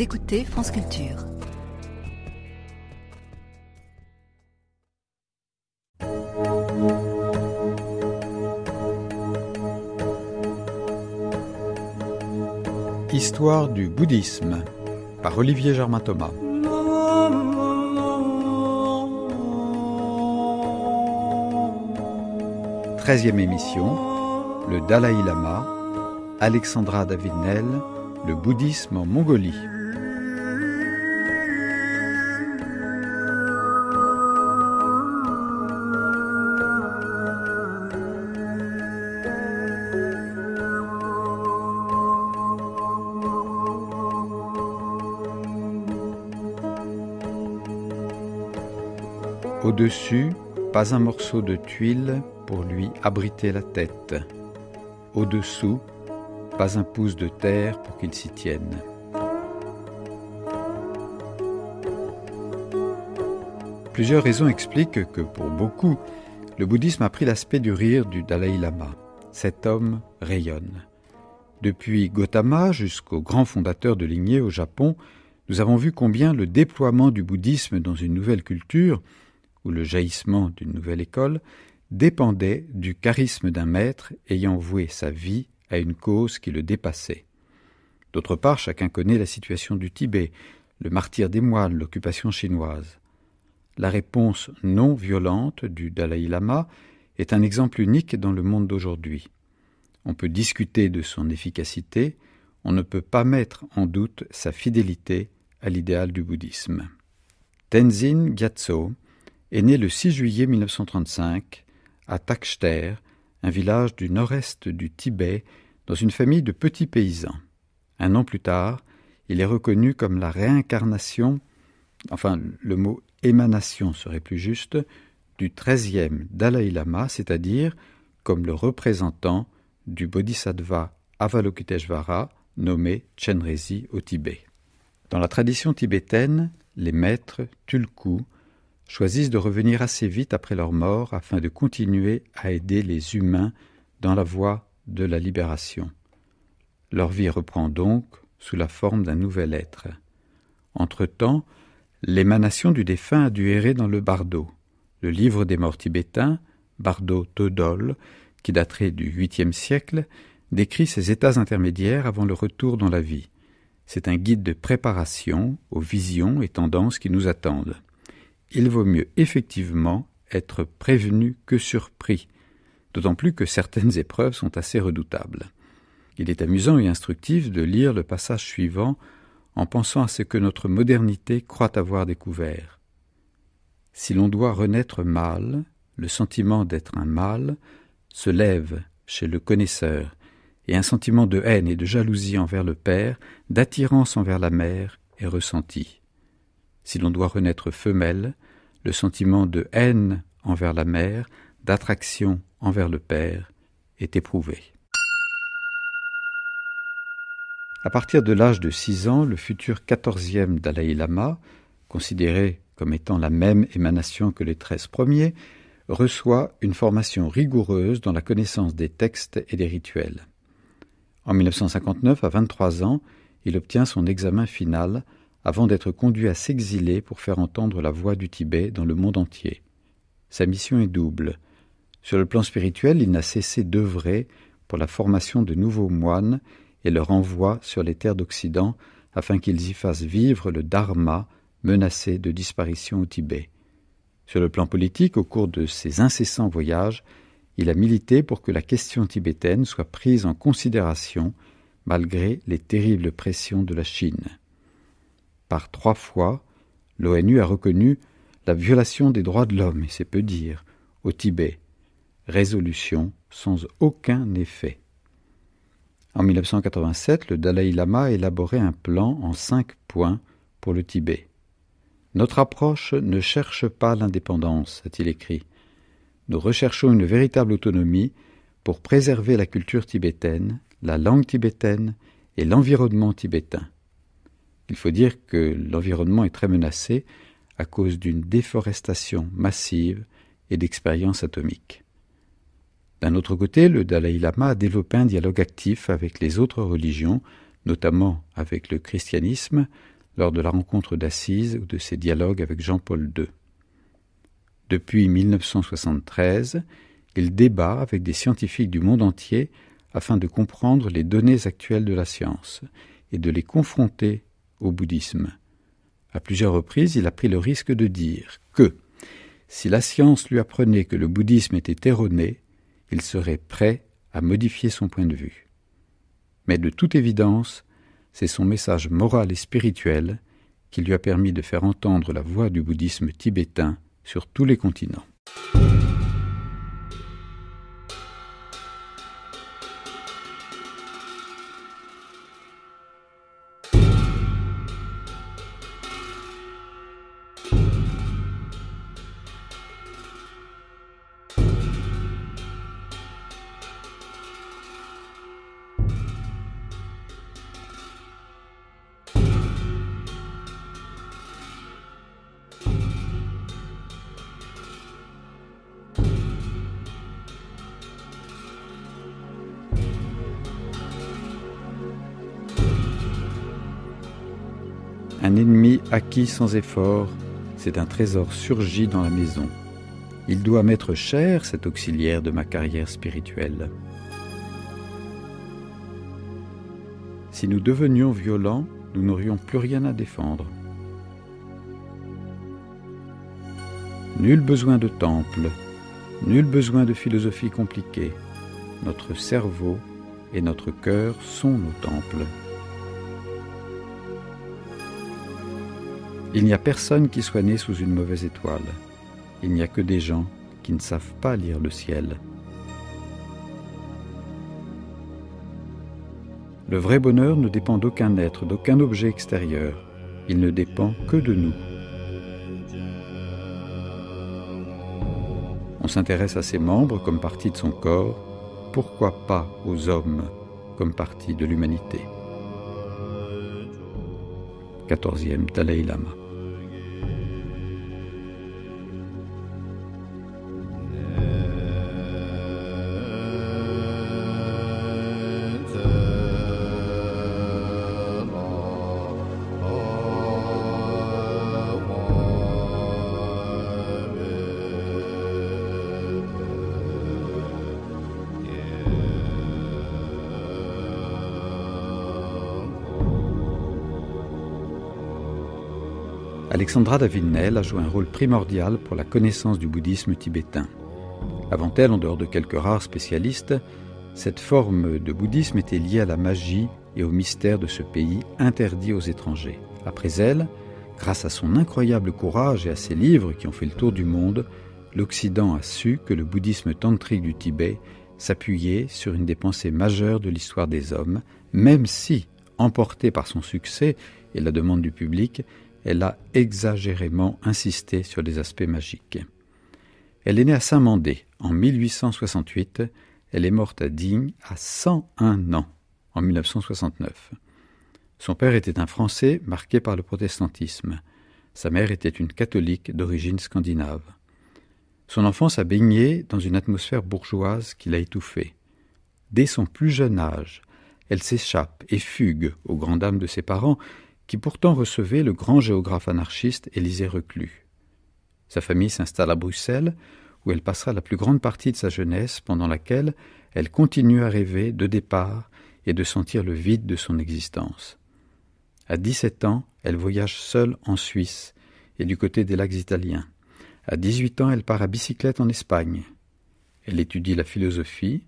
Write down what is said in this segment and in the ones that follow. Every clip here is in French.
Vous écoutez France Culture. Histoire du bouddhisme par Olivier Germain-Thomas. Treizième émission, le Dalai Lama, Alexandra David-Nel, le bouddhisme en Mongolie. Au-dessus, pas un morceau de tuile pour lui abriter la tête. Au-dessous, pas un pouce de terre pour qu'il s'y tienne. Plusieurs raisons expliquent que, pour beaucoup, le bouddhisme a pris l'aspect du rire du Dalai Lama. Cet homme rayonne. Depuis Gautama jusqu'au grand fondateur de lignée au Japon, nous avons vu combien le déploiement du bouddhisme dans une nouvelle culture, ou le jaillissement d'une nouvelle école, dépendait du charisme d'un maître ayant voué sa vie à une cause qui le dépassait. D'autre part, chacun connaît la situation du Tibet, le martyre des moines, l'occupation chinoise. La réponse non violente du Dalai Lama est un exemple unique dans le monde d'aujourd'hui. On peut discuter de son efficacité, on ne peut pas mettre en doute sa fidélité à l'idéal du bouddhisme. Tenzin Gyatso est né le 6 juillet 1935 à Takhter, un village du nord-est du Tibet, dans une famille de petits paysans. Un an plus tard, il est reconnu comme la réincarnation, enfin le mot émanation serait plus juste, du 13e Dalai Lama, c'est-à-dire comme le représentant du Bodhisattva Avalokiteshvara, nommé Chenrezig au Tibet. Dans la tradition tibétaine, les maîtres tulkus choisissent de revenir assez vite après leur mort afin de continuer à aider les humains dans la voie de la libération. Leur vie reprend donc sous la forme d'un nouvel être. Entre-temps, l'émanation du défunt a dû errer dans le bardo, le livre des morts tibétains, Bardo Todol, qui daterait du 8e siècle, décrit ces états intermédiaires avant le retour dans la vie. C'est un guide de préparation aux visions et tendances qui nous attendent. Il vaut mieux effectivement être prévenu que surpris, d'autant plus que certaines épreuves sont assez redoutables. Il est amusant et instructif de lire le passage suivant en pensant à ce que notre modernité croit avoir découvert. Si l'on doit renaître mâle, le sentiment d'être un mâle se lève chez le connaisseur, et un sentiment de haine et de jalousie envers le père, d'attirance envers la mère est ressenti. Si l'on doit renaître femelle, le sentiment de haine envers la mère, d'attraction envers le père est éprouvé. À partir de l'âge de 6 ans, le futur 14e Dalai Lama, considéré comme étant la même émanation que les 13 premiers, reçoit une formation rigoureuse dans la connaissance des textes et des rituels. En 1959, à 23 ans, il obtient son examen final avant d'être conduit à s'exiler pour faire entendre la voix du Tibet dans le monde entier. Sa mission est double. Sur le plan spirituel, il n'a cessé d'œuvrer pour la formation de nouveaux moines et leur envoi sur les terres d'Occident afin qu'ils y fassent vivre le dharma menacé de disparition au Tibet. Sur le plan politique, au cours de ses incessants voyages, il a milité pour que la question tibétaine soit prise en considération malgré les terribles pressions de la Chine. Par 3 fois, l'ONU a reconnu la violation des droits de l'homme, et c'est peu dire, au Tibet. Résolution sans aucun effet. En 1987, le Dalai Lama a élaboré un plan en 5 points pour le Tibet. « Notre approche ne cherche pas l'indépendance », a-t-il écrit. « Nous recherchons une véritable autonomie pour préserver la culture tibétaine, la langue tibétaine et l'environnement tibétain. » Il faut dire que l'environnement est très menacé à cause d'une déforestation massive et d'expériences atomiques. D'un autre côté, le Dalai Lama a développé un dialogue actif avec les autres religions notamment avec le christianisme, lors de la rencontre d'Assise ou de ses dialogues avec Jean-Paul II. Depuis 1973, il débat avec des scientifiques du monde entier afin de comprendre les données actuelles de la science et de les confronter au bouddhisme. À plusieurs reprises, il a pris le risque de dire que, si la science lui apprenait que le bouddhisme était erroné, il serait prêt à modifier son point de vue. Mais de toute évidence, c'est son message moral et spirituel qui lui a permis de faire entendre la voix du bouddhisme tibétain sur tous les continents. Un ennemi acquis sans effort, c'est un trésor surgi dans la maison. Il doit m'être cher, cet auxiliaire de ma carrière spirituelle. Si nous devenions violents, nous n'aurions plus rien à défendre. Nul besoin de temple, nul besoin de philosophie compliquée. Notre cerveau et notre cœur sont nos temples. Il n'y a personne qui soit né sous une mauvaise étoile. Il n'y a que des gens qui ne savent pas lire le ciel. Le vrai bonheur ne dépend d'aucun être, d'aucun objet extérieur. Il ne dépend que de nous. On s'intéresse à ses membres comme partie de son corps. Pourquoi pas aux hommes comme partie de l'humanité? 14e Dalai Lama. Alexandra David-Néel a joué un rôle primordial pour la connaissance du bouddhisme tibétain. Avant elle, en dehors de quelques rares spécialistes, cette forme de bouddhisme était liée à la magie et au mystère de ce pays interdit aux étrangers. Après elle, grâce à son incroyable courage et à ses livres qui ont fait le tour du monde, l'Occident a su que le bouddhisme tantrique du Tibet s'appuyait sur une des pensées majeures de l'histoire des hommes, même si, emportée par son succès et la demande du public, elle a exagérément insisté sur les aspects magiques. Elle est née à Saint-Mandé en 1868. Elle est morte à Digne à 101 ans en 1969. Son père était un Français marqué par le protestantisme. Sa mère était une catholique d'origine scandinave. Son enfance a baigné dans une atmosphère bourgeoise qui l'a étouffée. Dès son plus jeune âge, elle s'échappe et fugue aux grandes dames de ses parents qui pourtant recevait le grand géographe anarchiste Élisée Reclus. Sa famille s'installe à Bruxelles, où elle passera la plus grande partie de sa jeunesse, pendant laquelle elle continue à rêver de départ et de sentir le vide de son existence. À 17 ans, elle voyage seule en Suisse et du côté des lacs italiens. À 18 ans, elle part à bicyclette en Espagne. Elle étudie la philosophie,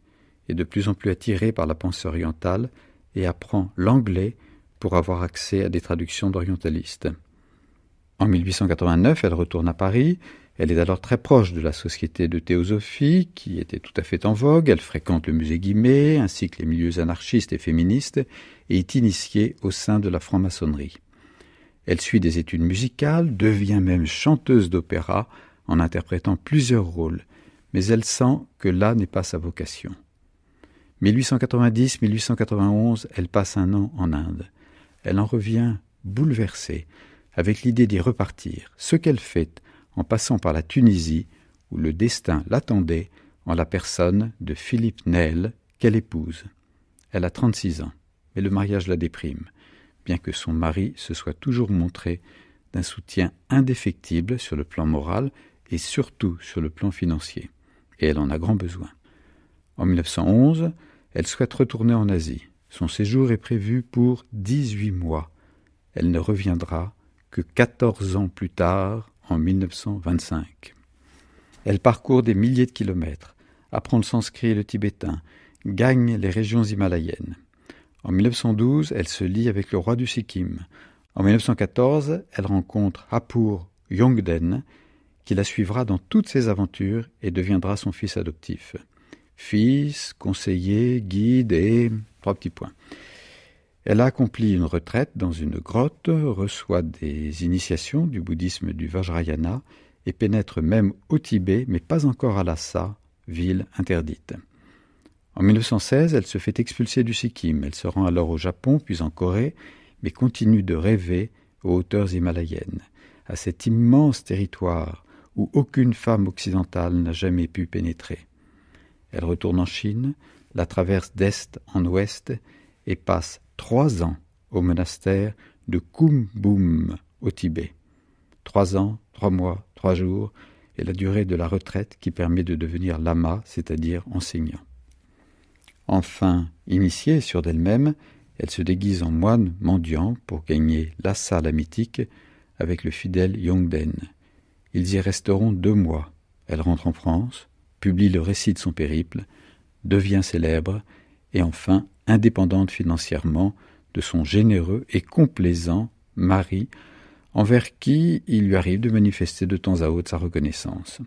est de plus en plus attirée par la pensée orientale et apprend l'anglais pour avoir accès à des traductions d'orientalistes. En 1889, elle retourne à Paris. Elle est alors très proche de la Société de théosophie, qui était tout à fait en vogue. Elle fréquente le musée Guimet, ainsi que les milieux anarchistes et féministes, et est initiée au sein de la franc-maçonnerie. Elle suit des études musicales, devient même chanteuse d'opéra, en interprétant plusieurs rôles, mais elle sent que là n'est pas sa vocation. 1890-1891, elle passe un an en Inde. Elle en revient bouleversée, avec l'idée d'y repartir, ce qu'elle fait en passant par la Tunisie, où le destin l'attendait en la personne de Philippe Néel, qu'elle épouse. Elle a 36 ans. mais le mariage la déprime, bien que son mari se soit toujours montré d'un soutien indéfectible sur le plan moral et surtout sur le plan financier. Et elle en a grand besoin. En 1911, elle souhaite retourner en Asie. Son séjour est prévu pour 18 mois. Elle ne reviendra que 14 ans plus tard, en 1925. Elle parcourt des milliers de kilomètres, apprend le sanskrit et le tibétain, gagne les régions himalayennes. En 1912, elle se lie avec le roi du Sikkim. En 1914, elle rencontre Hapur Yongden, qui la suivra dans toutes ses aventures et deviendra son fils adoptif. Fils, conseiller, guide et 3 petits points. Elle a accompli une retraite dans une grotte, reçoit des initiations du bouddhisme du Vajrayana et pénètre même au Tibet, mais pas encore à Lhasa, ville interdite. En 1916, elle se fait expulser du Sikkim. Elle se rend alors au Japon, puis en Corée, mais continue de rêver aux hauteurs himalayennes, à cet immense territoire où aucune femme occidentale n'a jamais pu pénétrer. Elle retourne en Chine, la traverse d'est en ouest et passe 3 ans au monastère de Kumbum au Tibet. 3 ans, 3 mois, 3 jours est la durée de la retraite qui permet de devenir lama, c'est-à-dire enseignant. Enfin, initiée sur d'elle-même, elle se déguise en moine mendiant pour gagner Lhasa la mythique avec le fidèle Yongden. Ils y resteront 2 mois. Elle rentre en France, publie le récit de son périple, devient célèbre et enfin indépendante financièrement de son généreux et complaisant mari, envers qui il lui arrive de manifester de temps à autre sa reconnaissance.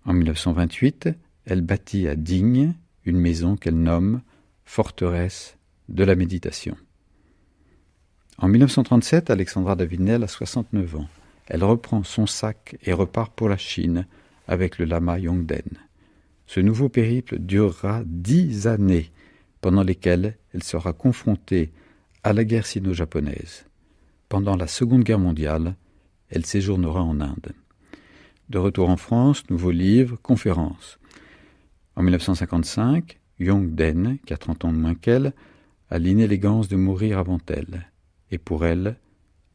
En 1928, elle bâtit à Digne une maison qu'elle nomme Forteresse de la méditation. En 1937, Alexandra Davinel a 69 ans. Elle reprend son sac et repart pour la Chine avec le lama Yongden. Ce nouveau périple durera 10 années, pendant lesquelles elle sera confrontée à la guerre sino-japonaise. Pendant la Seconde Guerre mondiale, elle séjournera en Inde. De retour en France, nouveau livre, conférence. En 1955, Yongden, qui a 30 ans de moins qu'elle, a l'inélégance de mourir avant elle. Et pour elle,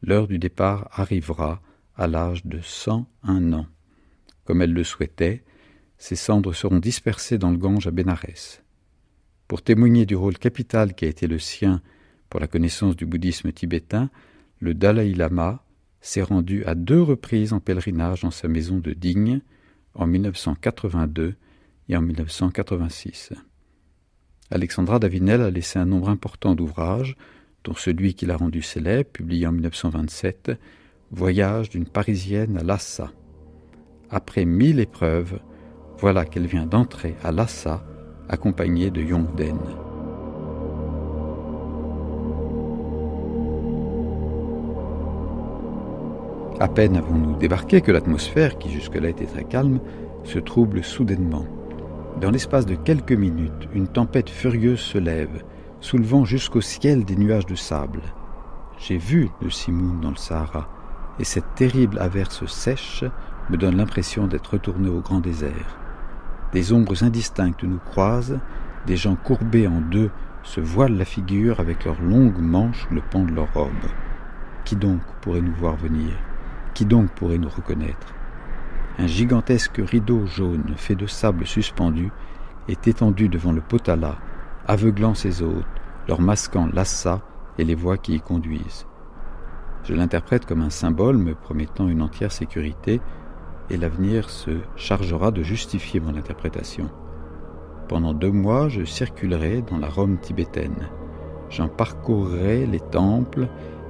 l'heure du départ arrivera à l'âge de 101 ans. Comme elle le souhaitait, ses cendres seront dispersées dans le Gange à Bénarès. Pour témoigner du rôle capital qui a été le sien pour la connaissance du bouddhisme tibétain, le Dalai Lama s'est rendu à 2 reprises en pèlerinage dans sa maison de Digne, en 1982 et en 1986. Alexandra Davinel a laissé un nombre important d'ouvrages, dont celui qui l'a rendu célèbre, publié en 1927, Voyage d'une Parisienne à Lhasa. Après 1000 épreuves, voilà qu'elle vient d'entrer à Lhasa, accompagnée de Yongden. À peine avons-nous débarqué que l'atmosphère, qui jusque-là était très calme, se trouble soudainement. Dans l'espace de quelques minutes, une tempête furieuse se lève, soulevant jusqu'au ciel des nuages de sable. J'ai vu le Simoun dans le Sahara, et cette terrible averse sèche me donne l'impression d'être retourné au grand désert. Des ombres indistinctes nous croisent, des gens courbés en 2 se voilent la figure avec leurs longues manches le pan de leurs robes. Qui donc pourrait nous voir venir ? Qui donc pourrait nous reconnaître ? Un gigantesque rideau jaune fait de sable suspendu est étendu devant le potala, aveuglant ses hôtes, leur masquant Lhasa et les voies qui y conduisent. Je l'interprète comme un symbole me promettant une entière sécurité, et l'avenir se chargera de justifier mon interprétation. Pendant 2 mois, je circulerai dans la Rome tibétaine. J'en parcourrai les temples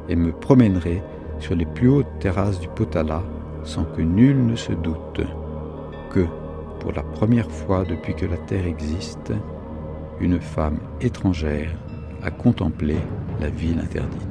et me promènerai sur les plus hautes terrasses du Potala, sans que nul ne se doute que, pour la première fois depuis que la terre existe, une femme étrangère a contemplé la ville interdite.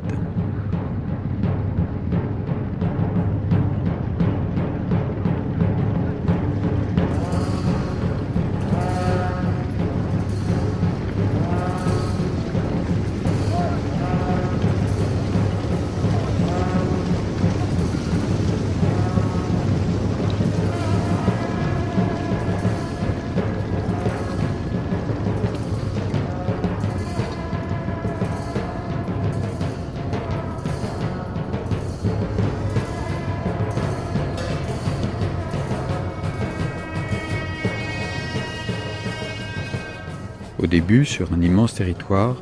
Au début, sur un immense territoire,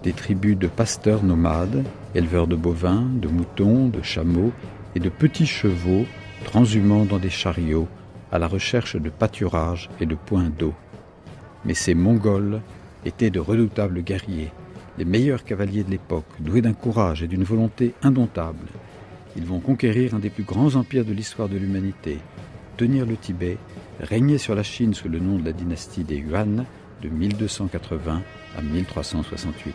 des tribus de pasteurs nomades, éleveurs de bovins, de moutons, de chameaux et de petits chevaux transhumant dans des chariots à la recherche de pâturages et de points d'eau. Mais ces Mongols étaient de redoutables guerriers, les meilleurs cavaliers de l'époque, doués d'un courage et d'une volonté indomptable. Ils vont conquérir un des plus grands empires de l'histoire de l'humanité, tenir le Tibet, régner sur la Chine sous le nom de la dynastie des Yuan de 1280 à 1368.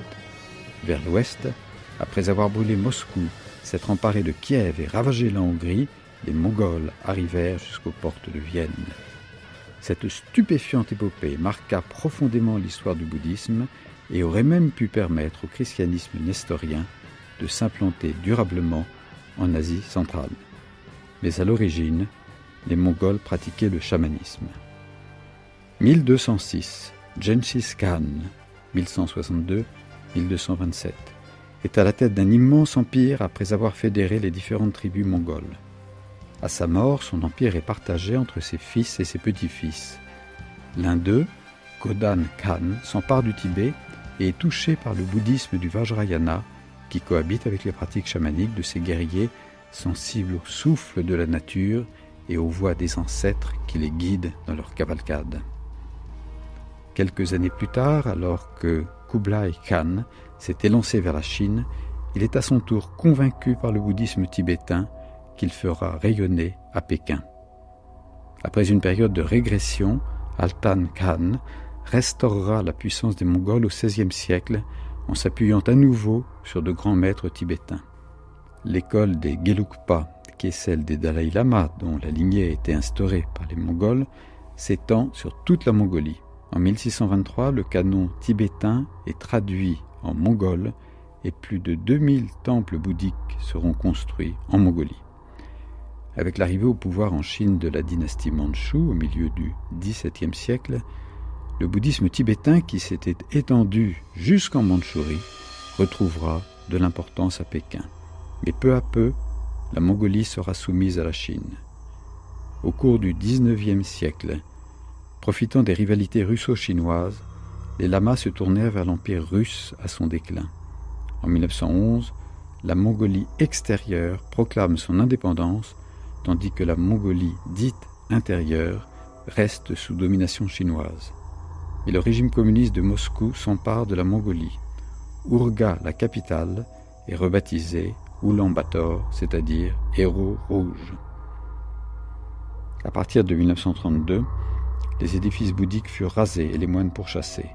Vers l'ouest, après avoir brûlé Moscou, s'être emparés de Kiev et ravagé la Hongrie, les Mongols arrivèrent jusqu'aux portes de Vienne. Cette stupéfiante épopée marqua profondément l'histoire du bouddhisme et aurait même pu permettre au christianisme nestorien de s'implanter durablement en Asie centrale. Mais à l'origine, les Mongols pratiquaient le chamanisme. 1206, Genghis Khan, 1162-1227, est à la tête d'un immense empire après avoir fédéré les différentes tribus mongoles. À sa mort, son empire est partagé entre ses fils et ses petits-fils. L'un d'eux, Khodan Khan, s'empare du Tibet et est touché par le bouddhisme du Vajrayana, qui cohabite avec les pratiques chamaniques de ces guerriers sensibles au souffle de la nature et aux voix des ancêtres qui les guident dans leur cavalcade. Quelques années plus tard, alors que Kublai Khan s'est élancé vers la Chine, il est à son tour convaincu par le bouddhisme tibétain qu'il fera rayonner à Pékin. Après une période de régression, Altan Khan restaurera la puissance des Mongols au XVIe siècle en s'appuyant à nouveau sur de grands maîtres tibétains. L'école des Gelugpa, qui est celle des Dalai Lama dont la lignée a été instaurée par les Mongols, s'étend sur toute la Mongolie. En 1623, le canon tibétain est traduit en mongol et plus de 2000 temples bouddhiques seront construits en Mongolie. Avec l'arrivée au pouvoir en Chine de la dynastie Mandchoue au milieu du XVIIe siècle, le bouddhisme tibétain qui s'était étendu jusqu'en Mandchourie retrouvera de l'importance à Pékin. Mais peu à peu, la Mongolie sera soumise à la Chine. Au cours du XIXe siècle, profitant des rivalités russo-chinoises, les lamas se tournèrent vers l'empire russe à son déclin. En 1911, la Mongolie extérieure proclame son indépendance, tandis que la Mongolie dite intérieure reste sous domination chinoise. Et le régime communiste de Moscou s'empare de la Mongolie. Urga, la capitale, est rebaptisée Oulan-Bator, c'est-à-dire Héros rouge. À partir de 1932, les édifices bouddhiques furent rasés et les moines pourchassés.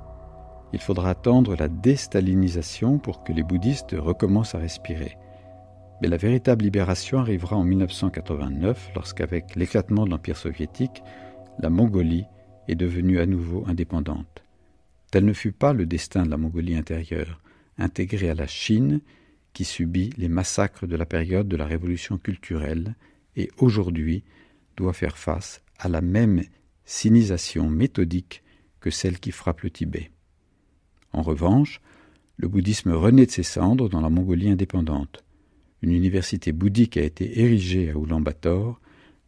Il faudra attendre la déstalinisation pour que les bouddhistes recommencent à respirer. Mais la véritable libération arrivera en 1989, lorsqu'avec l'éclatement de l'Empire soviétique, la Mongolie est devenue à nouveau indépendante. Tel ne fut pas le destin de la Mongolie intérieure, intégrée à la Chine, qui subit les massacres de la période de la révolution culturelle et aujourd'hui doit faire face à la même sinisation méthodique que celle qui frappe le Tibet. En revanche, le bouddhisme renaît de ses cendres dans la Mongolie indépendante. Une université bouddhique a été érigée à Oulan-Bator,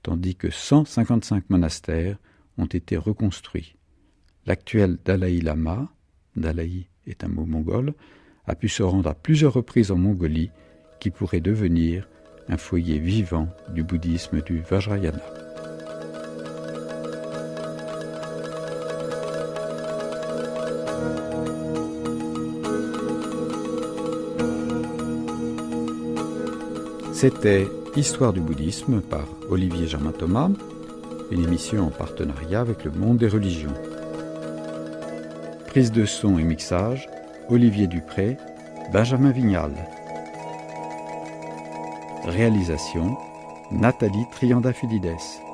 tandis que 155 monastères ont été reconstruits. L'actuel Dalai Lama, Dalai est un mot mongol, a pu se rendre à plusieurs reprises en Mongolie, qui pourrait devenir un foyer vivant du bouddhisme du Vajrayana. C'était Histoire du bouddhisme par Olivier Germain-Thomas, une émission en partenariat avec le Monde des religions. Prise de son et mixage, Olivier Dupré, Benjamin Vignal. Réalisation, Nathalie Triandafilides.